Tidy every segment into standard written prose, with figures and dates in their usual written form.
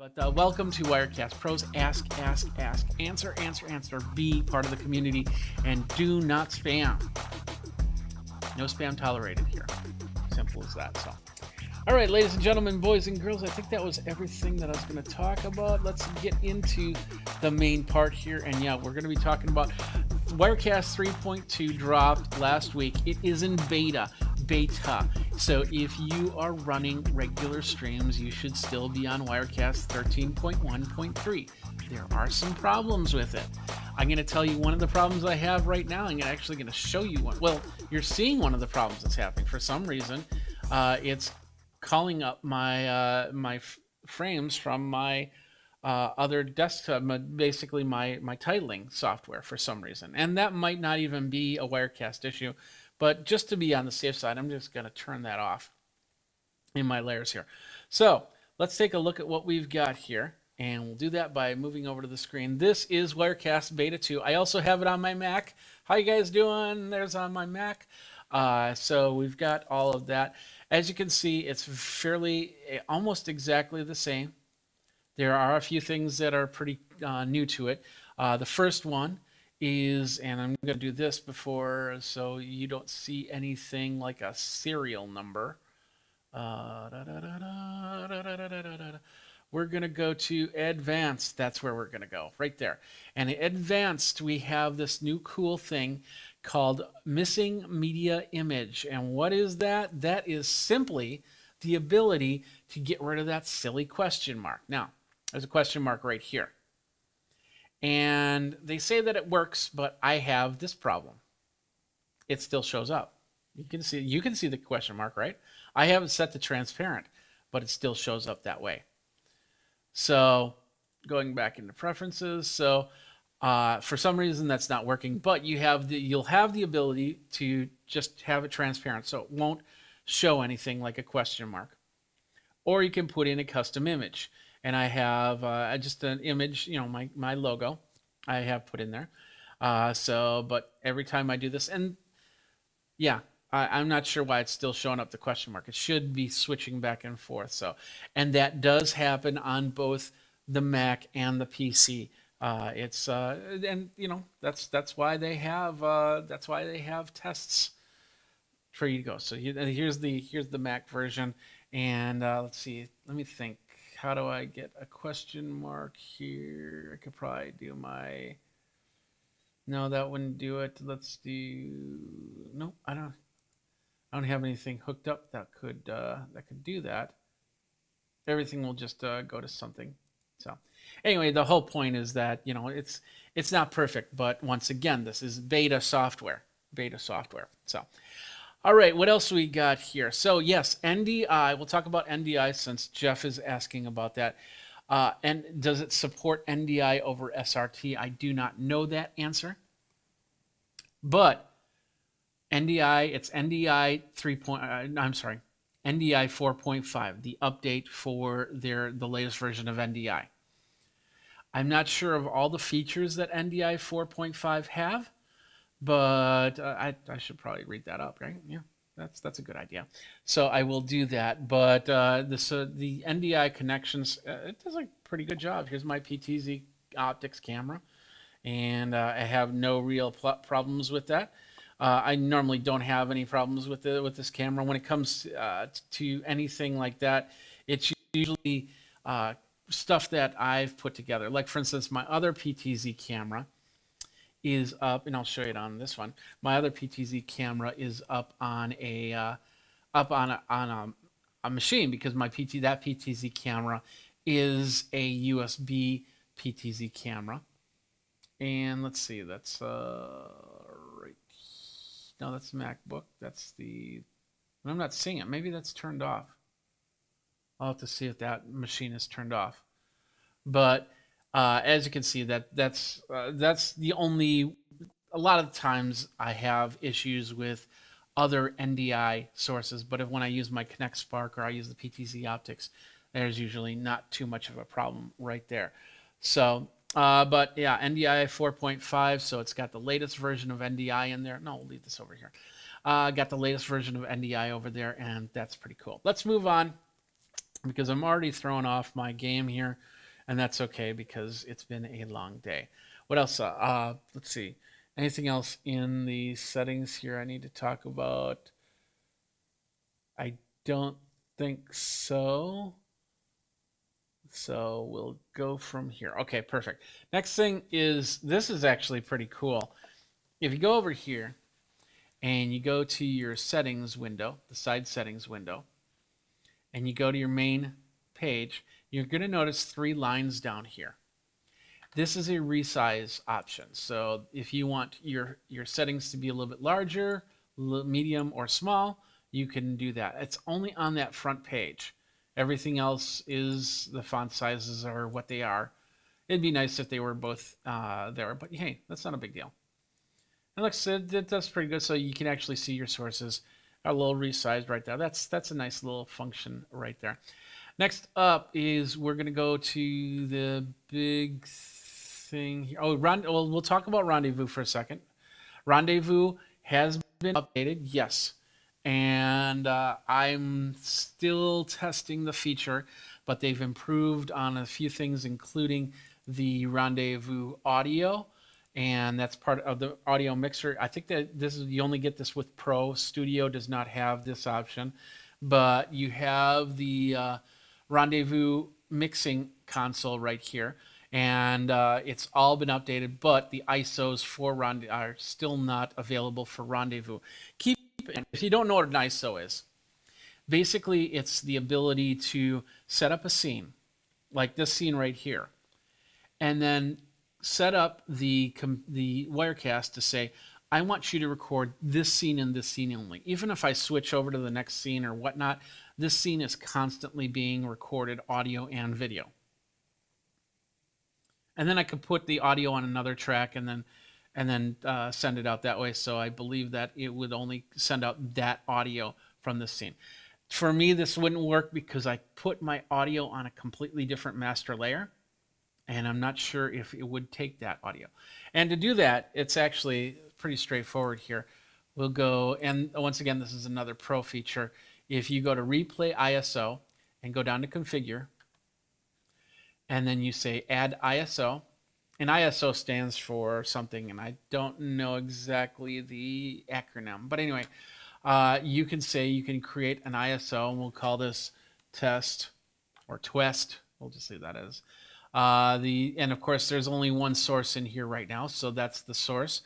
But welcome to Wirecast Pros. Ask, answer, be part of the community, and do not spam. No spam tolerated here. Simple as that. So, all right, ladies and gentlemen, boys and girls, I think that was everything that I was going to talk about. Let's get into the main part here. And yeah, we're going to be talking about Wirecast 3.2 dropped last week. It is in beta. So if you are running regular streams, you should still be on Wirecast 13.1.3. There are some problems with it. I'm going to tell you one of the problems I have right now. I'm actually going to show you one. Well, you're seeing one of the problems that's happening. For some reason, it's calling up my frames from my other desktop, basically my titling software for some reason. And that might not even be a Wirecast issue. But just to be on the safe side, I'm just going to turn that off in my layers here. So let's take a look at what we've got here. And we'll do that by moving over to the screen. This is Wirecast Beta 2. I also have it on my Mac. How you guys doing? There's on my Mac. So we've got all of that. As you can see, it's fairly, almost exactly the same. There are a few things that are pretty new to it. The first one is, and I'm going to do this before so you don't see anything like a serial number. We're going to go to advanced. That's where we're going to go, right there. And in advanced, we have this new cool thing called missing media image. And what is that? That is simply the ability to get rid of that silly question mark. Now, there's a question mark right here. And they say that it works, but I have this problem. It still shows up. You can see the question mark, right? I have it set to transparent, but it still shows up that way. So going back into preferences, so for some reason that's not working, but you'll have the ability to just have it transparent, so it won't show anything like a question mark. Or you can put in a custom image. And I have just an image, you know, my logo I have put in there. But every time I do this, and yeah, I'm not sure why it's still showing up the question mark. It should be switching back and forth. So, and that does happen on both the Mac and the PC. And you know, that's why they have tests for you to go. So here's the Mac version, and let's see. Let me think. How do I get a question mark here? I could probably do my... No, that wouldn't do it. Let's do... No, I don't have anything hooked up that could do that. Everything will just go to something. So anyway, the whole point is that, you know, it's not perfect, but once again, this is beta software. So all right, what else we got here? So yes, NDI. We'll talk about NDI since Jeff is asking about that. And does it support NDI over SRT? I do not know that answer. But NDI, it's NDI 3. NDI 4.5, the update for the latest version of NDI. I'm not sure of all the features that NDI 4.5 have. But I should probably read that up, right? Yeah, that's a good idea. So I will do that. But the NDI connections, it does a pretty good job. Here's my PTZ optics camera, and I have no real problems with that. I normally don't have any problems with this camera. When it comes to anything like that, it's usually stuff that I've put together. Like for instance, my other PTZ camera is up, and I'll show you it on this one. My other PTZ camera is up on a machine because that PTZ camera is a USB PTZ camera. And let's see, that's right. No, that's the MacBook. I'm not seeing it. Maybe that's turned off. I'll have to see if that machine is turned off. But as you can see, that's the only. A lot of times I have issues with other NDI sources, but when I use my Connect Spark or I use the PTZ optics, there's usually not too much of a problem right there. So, but yeah, NDI 4.5. So it's got the latest version of NDI in there. No, we'll leave this over here. Got the latest version of NDI over there, and that's pretty cool. Let's move on. because I'm already throwing off my game here, and that's okay because it's been a long day. What else? Let's see. Anything else in the settings here I need to talk about? I don't think so. So we'll go from here. Okay, perfect. Next thing is, this is actually pretty cool. If you go over here and you go to your settings window, the side settings window, and you go to your main page, you're going to notice 3 lines down here. This is a resize option. So if you want your settings to be a little bit larger, medium, or small, you can do that. It's only on that front page. Everything else is, the font sizes are what they are. It'd be nice if they were both there, but hey, that's not a big deal. And looks, that's pretty good. So you can actually see your sources are a little resized right there. That's a nice little function right there. Next up is we're going to go to the big thing here. Oh, well, we'll talk about Rendezvous for a second. Rendezvous has been updated, yes. And I'm still testing the feature, but they've improved on a few things, including the Rendezvous audio, and that's part of the audio mixer. I think that this is, you only get this with Pro. Studio does not have this option, but you have the Rendezvous mixing console right here, and it's all been updated, but the ISOs for Rendezvous are still not available for Rendezvous. If you don't know what an ISO is, basically it's the ability to set up a scene, like this scene right here, and then set up the Wirecast to say, I want you to record this scene and this scene only. Even if I switch over to the next scene or whatnot, this scene is constantly being recorded, audio and video. And then I could put the audio on another track and then send it out that way. So I believe that it would only send out that audio from this scene. For me, this wouldn't work because I put my audio on a completely different master layer, and I'm not sure if it would take that audio. And to do that, it's actually pretty straightforward here. We'll go, and once again, this is another Pro feature. If you go to Replay ISO and go down to Configure, and then you say Add ISO, and ISO stands for something, and I don't know exactly the acronym. But anyway, you can say you can create an ISO, and we'll call this test or twest. We'll just leave that as. And of course, there's only one source in here right now, so that's the source.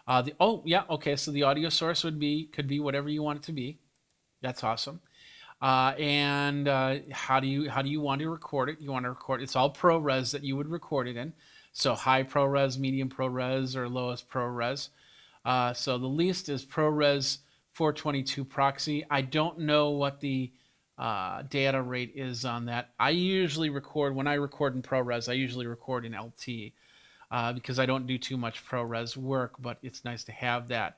So the audio source could be whatever you want it to be. That's awesome. How do you want to record it? You want to record, it's all ProRes that you would record it in. So high ProRes, medium ProRes, or lowest ProRes. So the least is ProRes 422 proxy. I don't know what the data rate is on that. I usually record, when I record in ProRes, I usually record in LT because I don't do too much ProRes work, but it's nice to have that.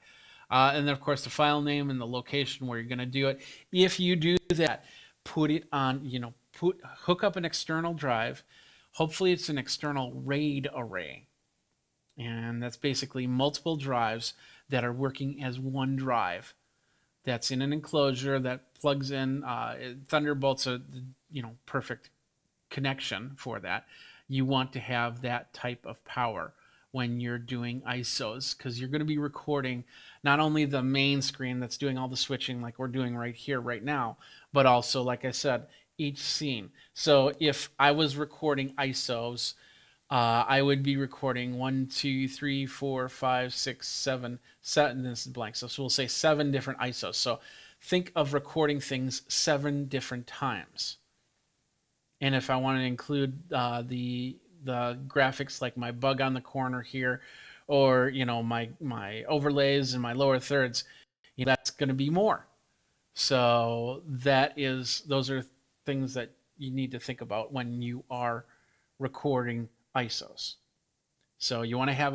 And then, of course, the file name and the location where you're going to do it. If you do that, put it on, hook up an external drive. Hopefully it's an external RAID array. And that's basically multiple drives that are working as one drive. That's in an enclosure that plugs in. Thunderbolt's a perfect connection for that. You want to have that type of power when you're doing ISOs, because you're going to be recording not only the main screen that's doing all the switching like we're doing right here, right now, but also, like I said, each scene. So if I was recording ISOs, I would be recording 1, 2, 3, 4, 5, 6, 7, and this is blank. So we'll say 7 different ISOs. So think of recording things 7 different times. And if I want to include the graphics, like my bug on the corner here, or my overlays and my lower thirds, that's going to be more. So those are things that you need to think about when you are recording ISOs. So you want to have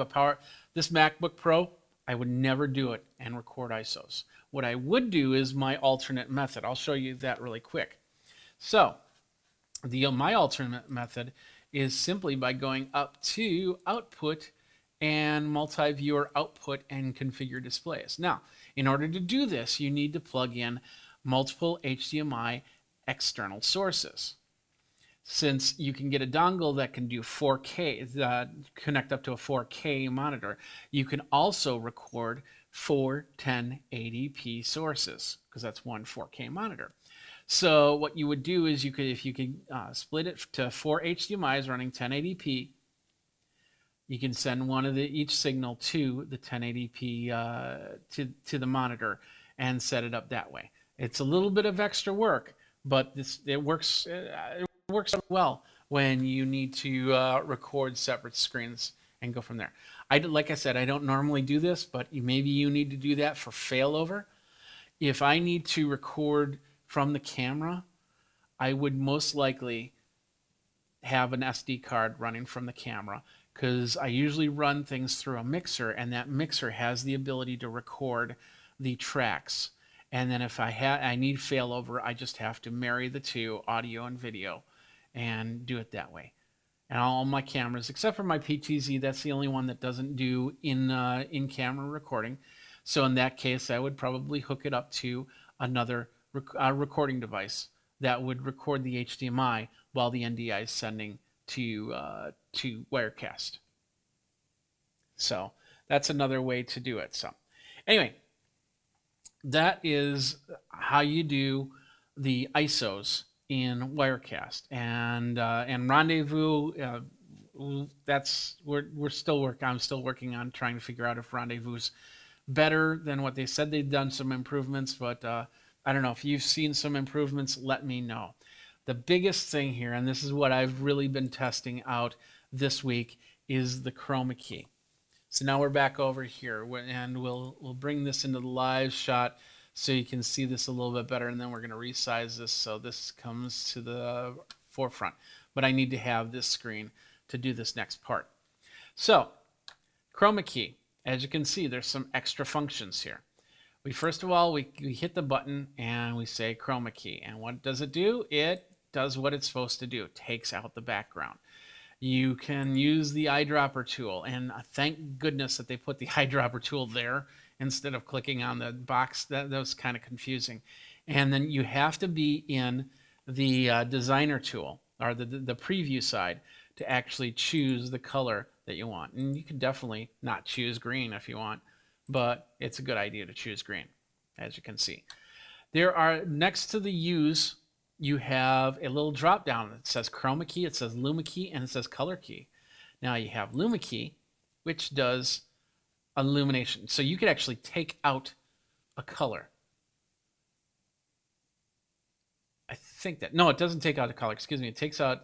this MacBook Pro, I would never do it and record ISOs. What I would do is my alternate method. I'll show you that really quick. So my alternate method is simply by going up to Output and Multi-Viewer Output and Configure Displays. Now, in order to do this, you need to plug in multiple HDMI external sources. Since you can get a dongle that can do 4K, connect up to a 4K monitor, you can also record 4 1080p sources, because that's one 4K monitor. So what you would do is if you could split it to 4 HDMIs running 1080p, you can send one of each signal to the 1080p to the monitor and set it up that way. It's a little bit of extra work, but it works well when you need to record separate screens and go from there. Like I said, I don't normally do this, but maybe you need to do that for failover. If I need to record from the camera, I would most likely have an SD card running from the camera, because I usually run things through a mixer, and that mixer has the ability to record the tracks. And then if I need failover, I just have to marry the two, audio and video, and do it that way. And all my cameras, except for my PTZ, that's the only one that doesn't do in-camera recording. So in that case, I would probably hook it up to another recording device that would record the HDMI while the NDI is sending to Wirecast. So that's another way to do it. So anyway, that is how you do the ISOs in Wirecast. And Rendezvous, we're still working. I'm still working on trying to figure out if Rendezvous better than what they said. They've done some improvements, but I don't know. If you've seen some improvements, let me know. The biggest thing here, and this is what I've really been testing out this week, is the Chroma Key. So now we're back over here, and we'll bring this into the live shot so you can see this a little bit better, and then we're going to resize this so this comes to the forefront. But I need to have this screen to do this next part. So Chroma Key, as you can see, there's some extra functions here. First of all, we hit the button and we say Chroma Key. And what does it do? It does what it's supposed to do. It takes out the background. You can use the eyedropper tool, and thank goodness that they put the eyedropper tool there instead of clicking on the box. That was kind of confusing. And then you have to be in the designer tool, or the preview side, to actually choose the color that you want. And you can definitely not choose green if you want, but it's a good idea to choose green, as you can see. There are, next to the U's, you have a little drop down that says Chroma Key, it says Luma Key, and it says Color Key. Now you have Luma Key, which does illumination. So you could actually take out a color. I think that, no, it doesn't take out a color, excuse me. It takes out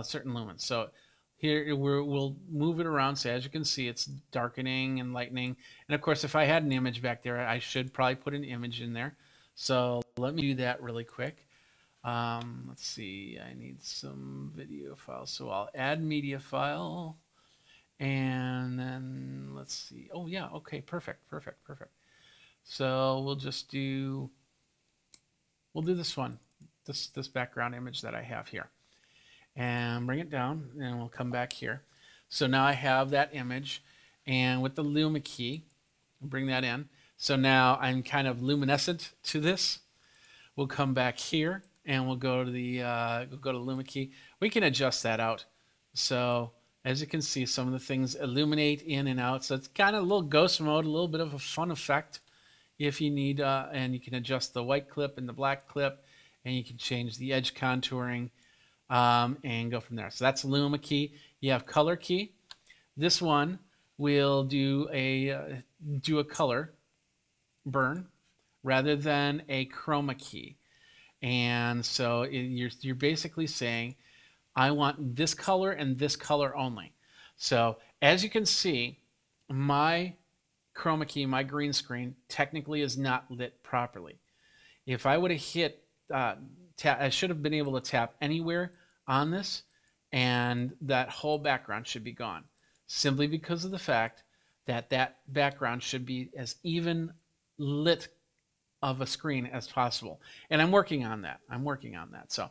certain lumens. So here we'll move it around. So as you can see, it's darkening and lightening. And of course, if I had an image back there, I should probably put an image in there. So let me do that really quick. Let's see, I need some video files. So I'll add media file. And then let's see. Oh yeah, okay, perfect. So we'll do this one, this background image that I have here. And bring it down, and we'll come back here. So now I have that image, and with the Luma Key, bring that in. So now I'm kind of luminescent to this. We'll come back here, and we'll go to the Luma Key. We can adjust that out. So as you can see, some of the things illuminate in and out. So it's kind of a little ghost mode, a little bit of a fun effect if you need. And you can adjust the white clip and the black clip, and you can change the edge contouring. And go from there. So that's Luma Key. You have Color Key. This one will do a color burn rather than a Chroma Key. And so you're basically saying, I want this color and this color only. So as you can see, my Chroma Key, my green screen, technically is not lit properly. If I would have hit I should have been able to tap anywhere on this, and that whole background should be gone, simply because of the fact that that background should be as even lit of a screen as possible. And I'm working on that. So,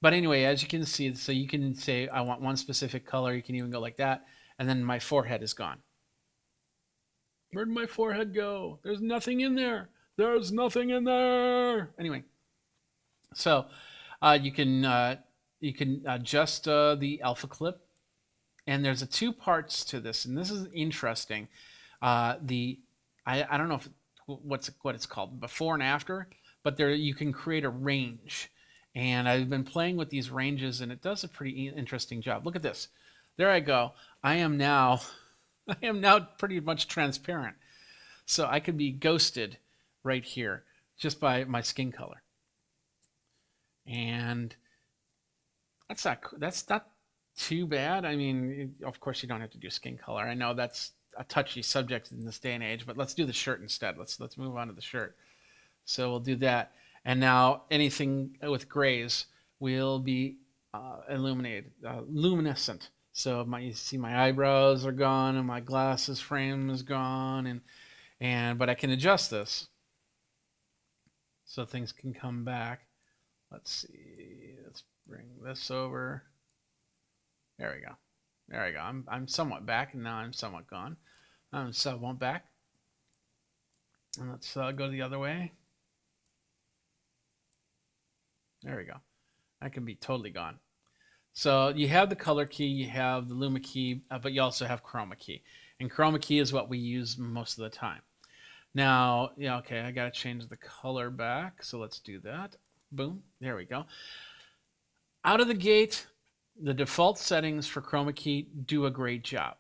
but anyway, as you can see, so you can say, I want one specific color. You can even go like that. And then my forehead is gone. Where'd my forehead go? There's nothing in there. There's nothing in there. Anyway, So you can adjust the alpha clip, and there's two parts to this, and this is interesting. I don't know if what it's called, before and after, but there you can create a range, and I've been playing with these ranges, and it does a pretty interesting job. Look at this. There I go. I am now pretty much transparent, so I could be ghosted right here just by my skin color. And that's not too bad. I mean, of course you don't have to do skin color. I know that's a touchy subject in this day and age, but let's do the shirt instead. Let's move on to the shirt. So we'll do that. And now anything with grays will be illuminated, luminescent. So you see my eyebrows are gone and my glasses frame is gone, but I can adjust this so things can come back. Let's see. Let's bring this over. There we go. There we go. I'm somewhat back, and now I'm somewhat gone. I'm somewhat back. And let's go the other way. There we go. I can be totally gone. So you have the color key, you have the Luma Key, but you also have Chroma Key. And Chroma Key is what we use most of the time. Now, yeah, okay, I got to change the color back. So let's do that. Boom. There we go. Out of the gate, the default settings for Chroma Key do a great job.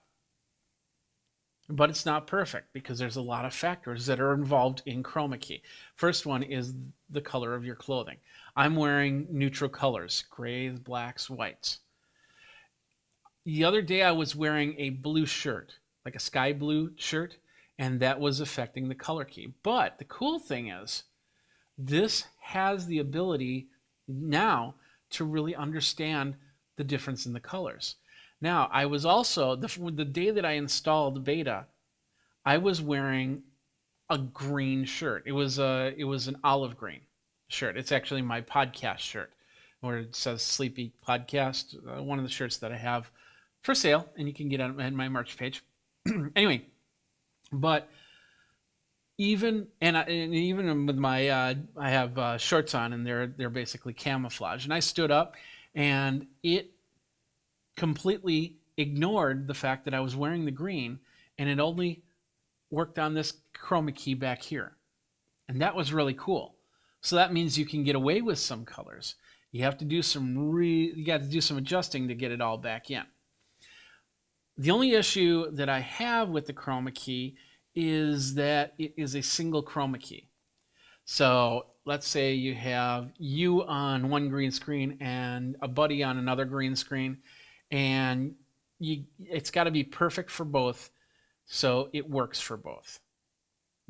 But it's not perfect because there's a lot of factors that are involved in Chroma Key. First one is the color of your clothing. I'm wearing neutral colors, grays, blacks, whites. The other day I was wearing a blue shirt, like a sky blue shirt, and that was affecting the color key. But the cool thing is, this has the ability now to really understand the difference in the colors. Now, I was also, the day that I installed beta, I was wearing a green shirt. It was an olive green shirt. It's actually my podcast shirt, where it says Sleepy Podcast, one of the shirts that I have for sale, and you can get on my merch page. Anyway, but even with my I have shorts on, and they're basically camouflage, and I stood up, and it completely ignored the fact that I was wearing the green, and it only worked on this Chroma Key back here, and that was really cool. So that means you can get away with some colors. You have to do some adjusting to get it all back in. The only issue that I have with the Chroma Key is that it is a single Chroma Key. So let's say you have you on one green screen and a buddy on another green screen, and it's got to be perfect for both, so it works for both.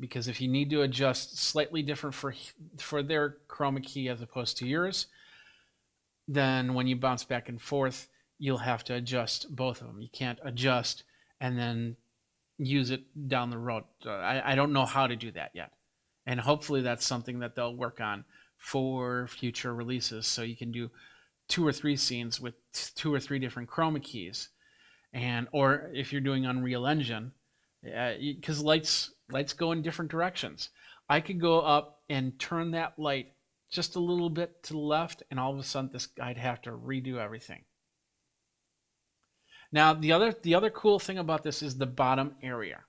Because if you need to adjust slightly different for their Chroma Key as opposed to yours, then when you bounce back and forth, you'll have to adjust both of them. You can't adjust and then use it down the road. I don't know how to do that yet. And hopefully that's something that they'll work on for future releases, so you can do 2 or 3 scenes with 2 or 3 different Chroma Keys. Or if you're doing Unreal Engine, because lights go in different directions. I could go up and turn that light just a little bit to the left, and all of a sudden I'd have to redo everything. Now the other cool thing about this is the bottom area.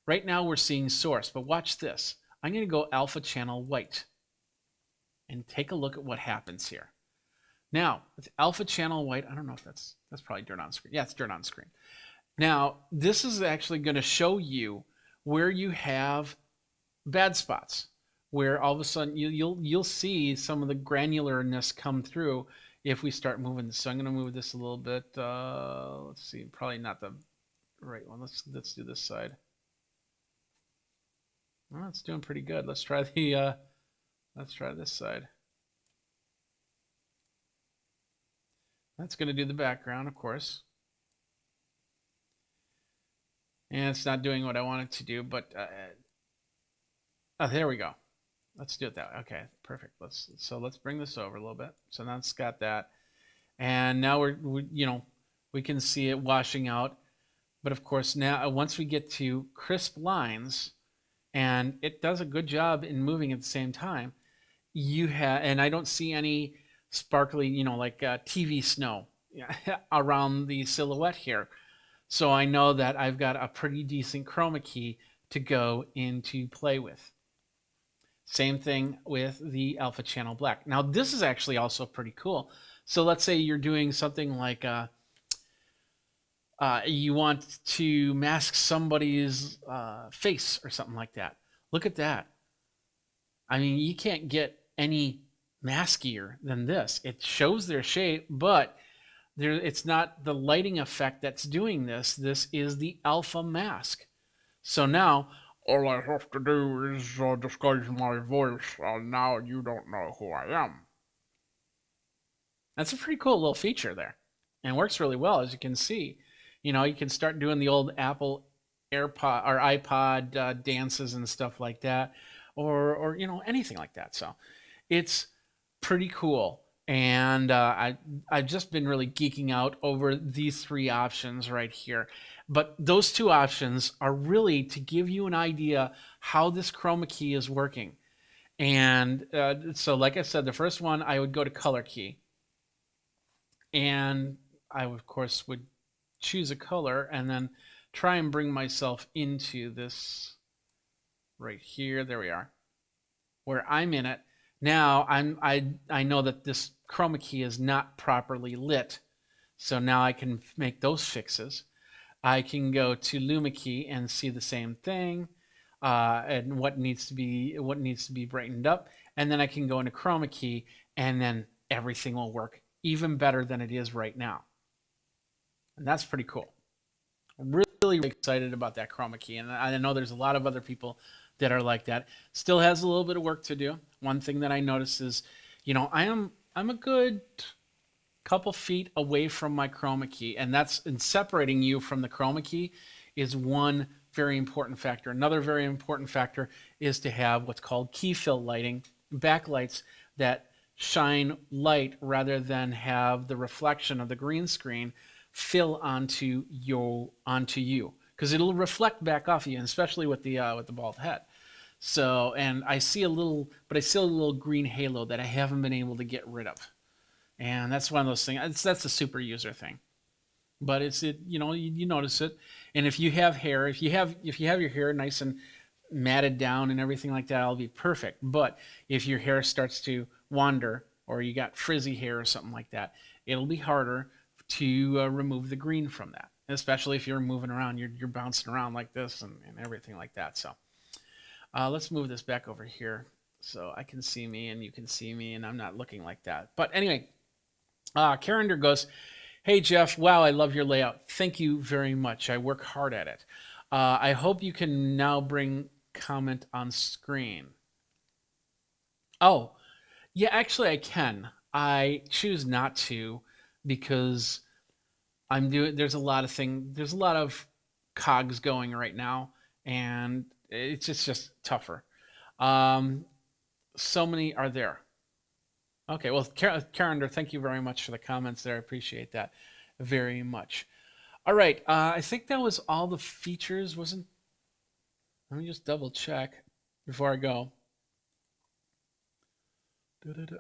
Right now we're seeing source, but watch this. I'm going to go alpha channel white and take a look at what happens here. Now, with alpha channel white, I don't know if that's probably dirt on screen. Yeah, it's dirt on screen. Now, this is actually going to show you where you have bad spots, where all of a sudden you'll see some of the granularness come through if we start moving this. So I'm going to move this a little bit. Let's see, probably not the right one. Let's do this side. Well, it's doing pretty good. Let's try this side. That's going to do the background, of course. And it's not doing what I want it to do, but oh, there we go. Let's do it that way. Okay, perfect. Let's bring this over a little bit. So now it's got that, and now we can see it washing out. But of course, now once we get to crisp lines, and it does a good job in moving at the same time, and I don't see any sparkly, like TV snow around the silhouette here. So I know that I've got a pretty decent chroma key to go into play with. Same thing with the alpha channel black. Now this is actually also pretty cool. So let's say you're doing something like you want to mask somebody's face or something like that. Look at that. I mean, you can't get any maskier than this. It shows their shape, but it's not the lighting effect that's doing this. This is the alpha mask. So now all I have to do is disguise my voice, and now you don't know who I am. That's a pretty cool little feature there, and works really well, as you can see. You can start doing the old Apple AirPod or iPod dances and stuff like that, or anything like that. So it's pretty cool. And I've just been really geeking out over these three options right here. But those two options are really to give you an idea how this chroma key is working. And so like I said, the first one, I would go to color key. And I, of course, would choose a color and then try and bring myself into this right here. There we are, where I'm in it. Now I know that this chroma key is not properly lit, so now I can make those fixes. I can go to Luma Key and see the same thing, and what needs to be brightened up, and then I can go into Chroma Key, and then everything will work even better than it is right now, and that's pretty cool. I'm really excited about that Chroma Key, and I know there's a lot of other people that are like that. Still has a little bit of work to do. One thing that I noticed is, I'm a good couple feet away from my chroma key, and that's in separating you from the chroma key is one very important factor. Another very important factor is to have what's called key fill lighting, backlights that shine light rather than have the reflection of the green screen fill onto you, because it'll reflect back off you, especially with the bald head. So, and I see a little green halo that I haven't been able to get rid of, and that's one of those things. That's a super user thing, but you notice it. And if you have hair, if you have your hair nice and matted down and everything like that, it'll be perfect. But if your hair starts to wander, or you got frizzy hair or something like that, it'll be harder to remove the green from that, especially if you're moving around, you're bouncing around like this and everything like that. So let's move this back over here so I can see me and you can see me, and I'm not looking like that. But anyway, Carender goes, "Hey Jeff, wow, I love your layout. Thank you very much. I work hard at it. I hope you can now bring comment on screen." Oh, yeah, actually I can. I choose not to because there's a lot of cogs going right now, and it's just tougher. So many are there. Okay, well, Carender, thank you very much for the comments there. I appreciate that very much. All right, I think that was all the features, wasn't? Let me just double check before I go.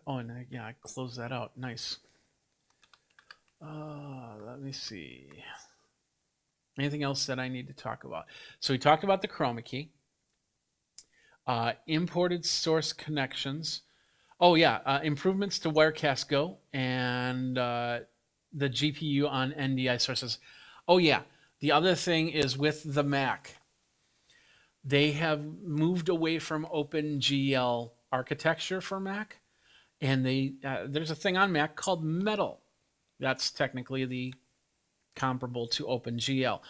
Oh, and yeah, I closed that out. Nice. Let me see. Anything else that I need to talk about? So we talked about the Chroma Key, imported source connections. Oh yeah, improvements to Wirecast Go and the GPU on NDI sources. Oh yeah, the other thing is with the Mac, they have moved away from OpenGL architecture for Mac, and there's a thing on Mac called Metal. That's technically the comparable to OpenGL,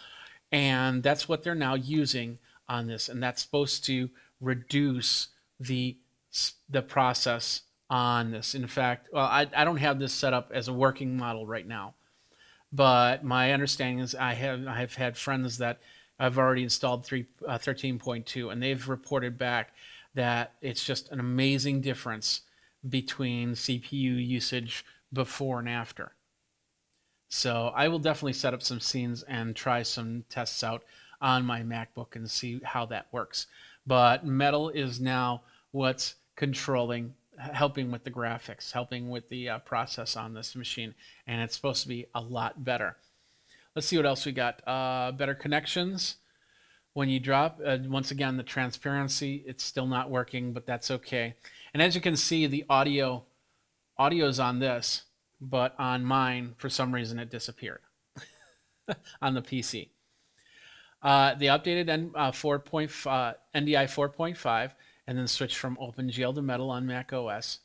and that's what they're now using on this, and that's supposed to reduce the process on this. In fact, well, I don't have this set up as a working model right now, but my understanding is I've had friends that I've already installed 13.2, and they've reported back that it's just an amazing difference between CPU usage before and after. So I will definitely set up some scenes and try some tests out on my MacBook and see how that works. But Metal is now what's controlling helping with the graphics, helping with the process on this machine, and it's supposed to be a lot better. Let's see what else we got. Better connections. When you drop, once again, the transparency, it's still not working, but that's okay. And as you can see, the audio's on this, but on mine, for some reason, it disappeared on the PC. They updated NDI 4.5 and then switched from OpenGL to Metal on Mac OS.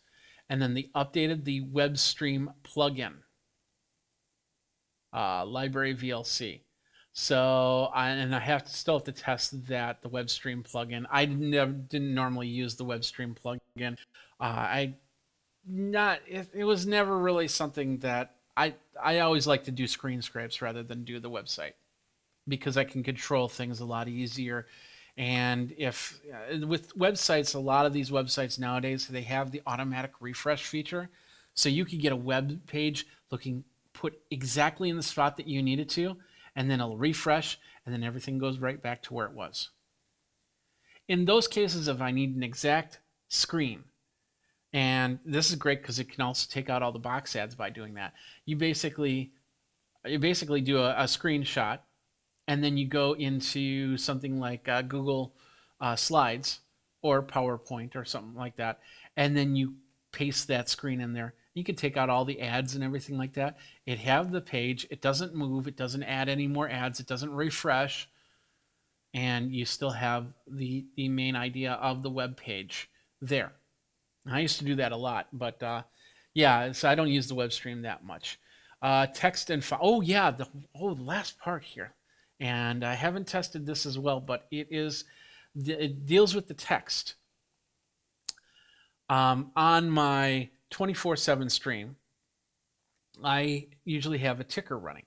And then they updated the WebStream plugin, library VLC. So, I still have to test that, the WebStream plugin. I didn't normally use the WebStream plugin. It was never really something that I always like to do screen scrapes rather than do the website, because I can control things a lot easier. And if with websites, a lot of these websites nowadays, they have the automatic refresh feature, so you could get a web page put exactly in the spot that you need it to, and then it'll refresh, and then everything goes right back to where it was. In those cases, if I need an exact screen, and this is great because it can also take out all the box ads by doing that. You basically do a screenshot, and then you go into something like Google Slides or PowerPoint or something like that, and then you paste that screen in there. You can take out all the ads and everything like that. It have the page. It doesn't move. It doesn't add any more ads. It doesn't refresh, and you still have the main idea of the web page there. I used to do that a lot, but yeah, so I don't use the web stream that much. Text and file. Oh yeah, the last part here, and I haven't tested this as well, but it deals with the text. On my 24/7 stream, I usually have a ticker running,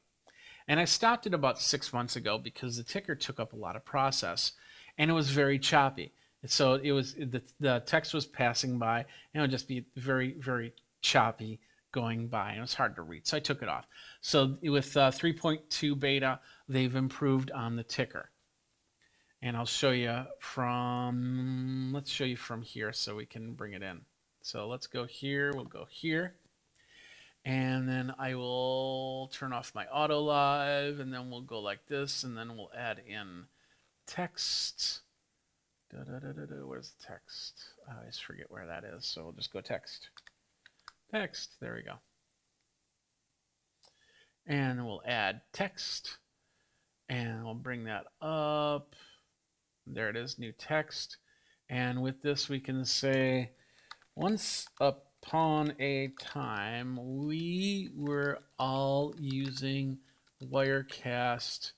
and I stopped it about 6 months ago because the ticker took up a lot of process, and it was very choppy. So it was the text was passing by, and it would just be very, very choppy going by, and it was hard to read. So I took it off. So with 3.2 beta, they've improved on the ticker, and I'll show you from. Let's show you from here so we can bring it in. So let's go here. We'll go here, and then I will turn off my auto live, and then we'll go like this, and then we'll add in text. Where's the text? I always forget where that is, so we'll just go text. Text, there we go. And we'll add text, and we'll bring that up. There it is, new text. And with this, we can say, once upon a time, we were all using Wirecast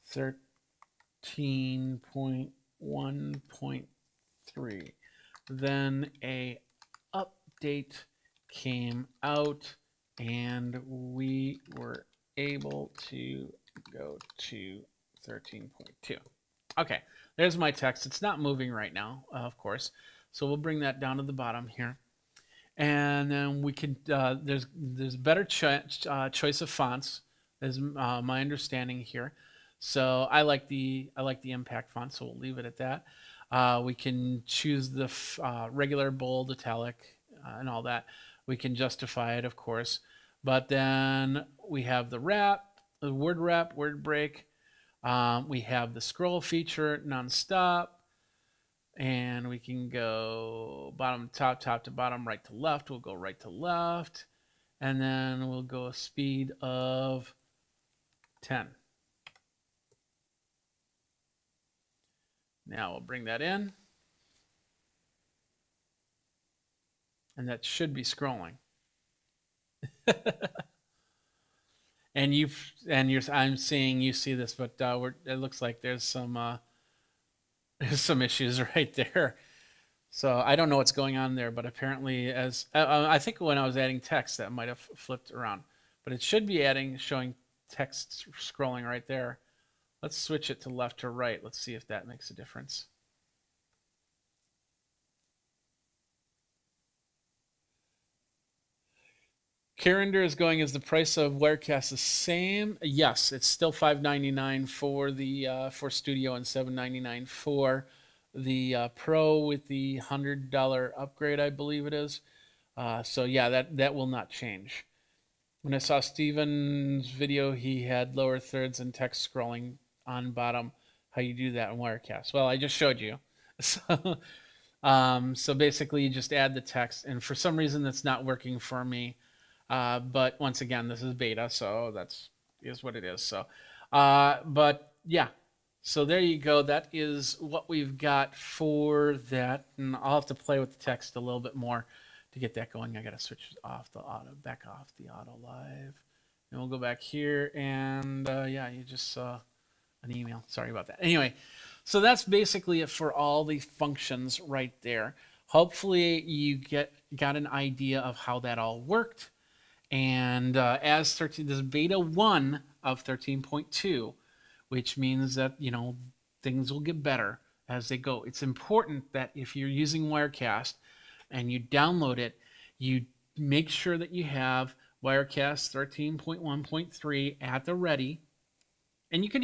13.1.3. Then a update came out, and we were able to go to 13.2. Okay, there's my text. It's not moving right now, of course. So we'll bring that down to the bottom here. And then we can, there's better choice of fonts, is my understanding here. So I like the impact font, so we'll leave it at that. We can choose the regular, bold, italic, and all that. We can justify it, of course. But then we have the wrap, the word wrap, word break. We have the scroll feature, nonstop. And we can go bottom to top, top to bottom, right to left. We'll go right to left. And then we'll go a speed of 10. Now we'll bring that in. And that should be scrolling. And I'm seeing you see this, but it looks like there's some issues right there. So I don't know what's going on there, but apparently, as I think when I was adding text, that might have flipped around. But it should be showing text scrolling right there. Let's switch it to left to right. Let's see if that makes a difference. Carrinder is going, is the price of Wirecast the same? Yes, it's still $5.99 for the for Studio and $7.99 for Pro with the $100 upgrade, I believe it is. So yeah, that will not change. When I saw Steven's video, he had lower thirds and text scrolling on bottom. How you do that in Wirecast? Well, I just showed you. So basically, you just add the text, and for some reason, that's not working for me. But once again, this is beta, so is what it is. So, but yeah, so there you go. That is what we've got for that, and I'll have to play with the text a little bit more to get that going. I got to switch off the auto, back off the auto live, and we'll go back here, and yeah, you just saw an email. Sorry about that. Anyway, so that's basically it for all the functions right there. Hopefully you got an idea of how that all worked. And as 13, this is beta 1 of 13.2, which means that, things will get better as they go. It's important that if you're using Wirecast and you download it, you make sure that you have Wirecast 13.1.3 at the ready. And you could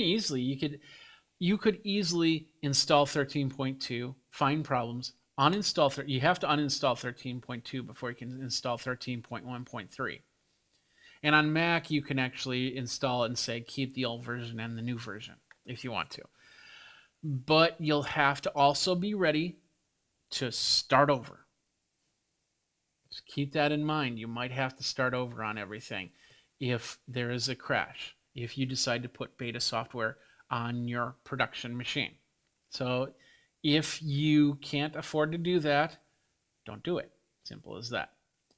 easily install 13.2, find problems, uninstall. You have to uninstall 13.2 before you can install 13.1.3. And on Mac, you can actually install it and say keep the old version and the new version if you want to. But you'll have to also be ready to start over. Just keep that in mind. You might have to start over on everything if there is a crash, if you decide to put beta software on your production machine. So if you can't afford to do that, don't do it. Simple as that.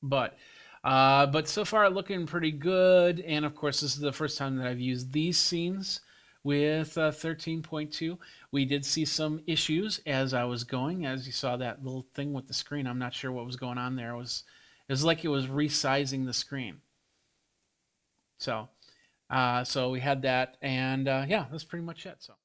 But so far looking pretty good. And of course, this is the first time that I've used these scenes with 13.2. We did see some issues as I was going. As you saw that little thing with the screen, I'm not sure what was going on there. It was like it was resizing the screen. So we had that, and yeah, that's pretty much it. So.